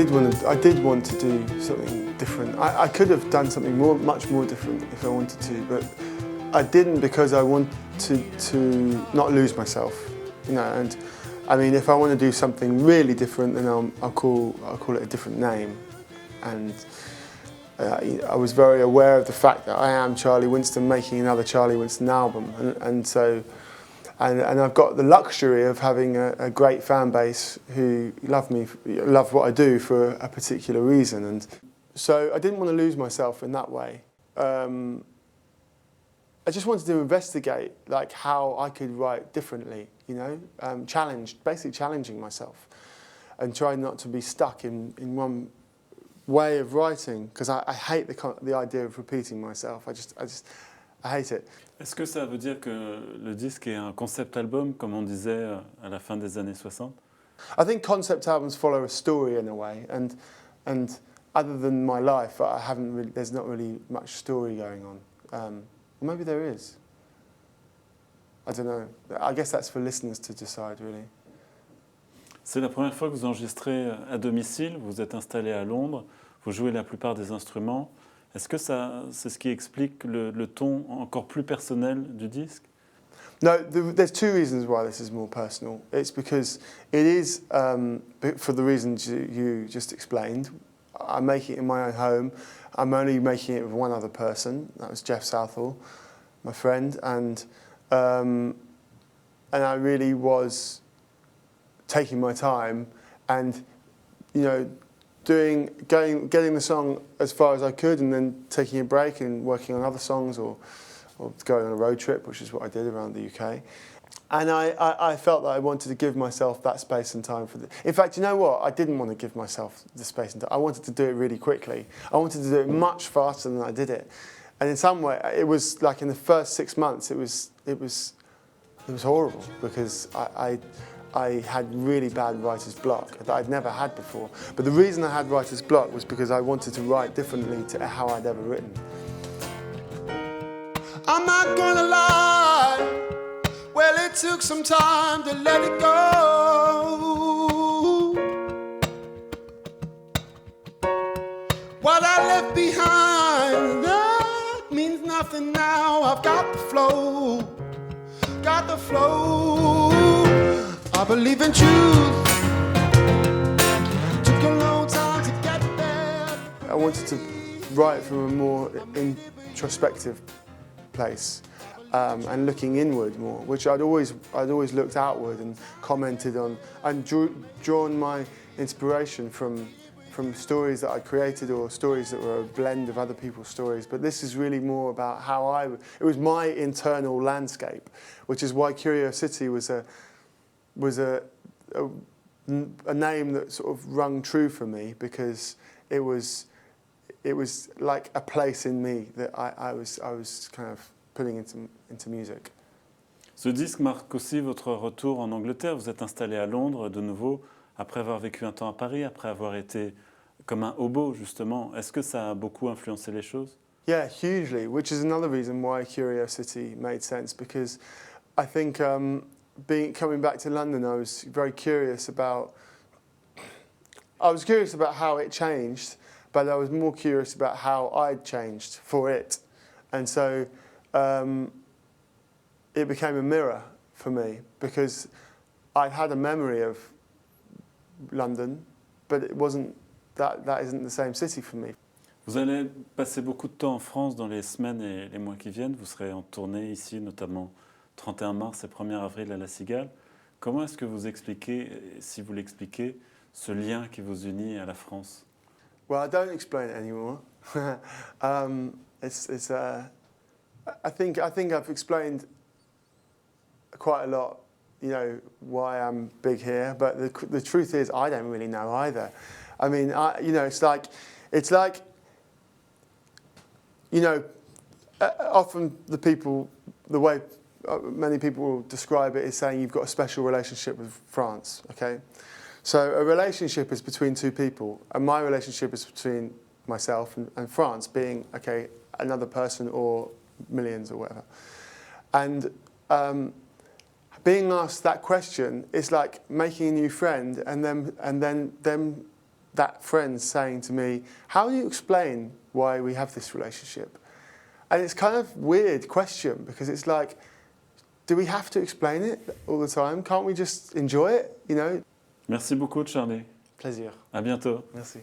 did want to do something different. I could have done something much more different if I wanted to, but I didn't because I wanted to not lose myself, you know. And I mean, if I want to do something really different, then I'll call it a different name. And I was very aware of the fact that I am Charlie Winston making another Charlie Winston album, and so. And I've got the luxury of having a great fan base who love what I do for a particular reason. And so I didn't want to lose myself in that way. I just wanted to investigate like how I could write differently, you know, basically challenging myself and try not to be stuck in one way of writing, because I hate the idea of repeating myself. I hate it. Est-ce que ça veut dire que le disque est un concept album, comme on disait à la fin des années 60? I think concept albums follow a story in a way, and other than my life, there's not really much story going on. Maybe there is. I don't know. I guess that's for listeners to decide, really. C'est la première fois que vous enregistrez à domicile, vous êtes installé à Londres, vous jouez la plupart des instruments. Est-ce que c'est ce qui explique le ton encore plus personnel du disque? No, there's two reasons why this is more personal. It's because it is, for the reasons you just explained. I'm making it in my own home. I'm only making it with one other person. That was Jeff Southall, my friend, and I really was taking my time and, you know, getting the song as far as I could, and then taking a break and working on other songs, or going on a road trip, which is what I did around the UK. And I felt that I wanted to give myself that space and time for In fact, you know what? I didn't want to give myself the space and time. I wanted to do it really quickly. I wanted to do it much faster than I did it. And in some way, it was like in the first 6 months, it was horrible, because I had really bad writer's block that I'd never had before. But the reason I had writer's block was because I wanted to write differently to how I'd ever written. I'm not gonna lie, well, it took some time to let it go. What I left behind, that means nothing now. I've got the flow, got the flow. I believe in truth. Took a long time to get there. I wanted to write from a more introspective place, and looking inward more, which I'd always looked outward and commented on, and drawn my inspiration from stories that I created, or stories that were a blend of other people's stories. But this is really more about how it was my internal landscape, which is why Curio City was a name that sort of rung true for me, because it was like a place in me that I was kind of putting into music. Ce disque marque aussi votre retour en Angleterre. Vous êtes installé à Londres de nouveau, après avoir vécu un temps à Paris, après avoir été comme un hobo justement. Est-ce que ça a beaucoup influencé les choses? Yeah, hugely, which is another reason why Curio City made sense, because I think coming back to London, I was very curious about how it changed, but I was more curious about how I'd changed for it. And so it became a mirror for me, because I had a memory of London, but it wasn't that isn't the same city for me. Vous allez passer beaucoup de temps en France dans les semaines et les mois qui viennent. Vous serez en tournée ici, notamment 31 mars et 1er avril à La Cigale. Comment est-ce que vous expliquez, si vous l'expliquez, ce lien qui vous unit à la France? Well, I don't explain it anymore. I think I've explained quite a lot, you know, why I'm big here. But the truth is, I don't really know either. I mean, you know, it's like, you know, often the way many people will describe it is saying you've got a special relationship with France. Okay, so a relationship is between two people, and my relationship is between myself and France, being another person or millions or whatever. And being asked that question is like making a new friend and then them that friend saying to me, how do you explain why we have this relationship? And it's kind of weird question because it's like, do we have to explain it all the time? Can't we just enjoy it, you know? Merci beaucoup, Charlie. Plaisir. À bientôt. Merci.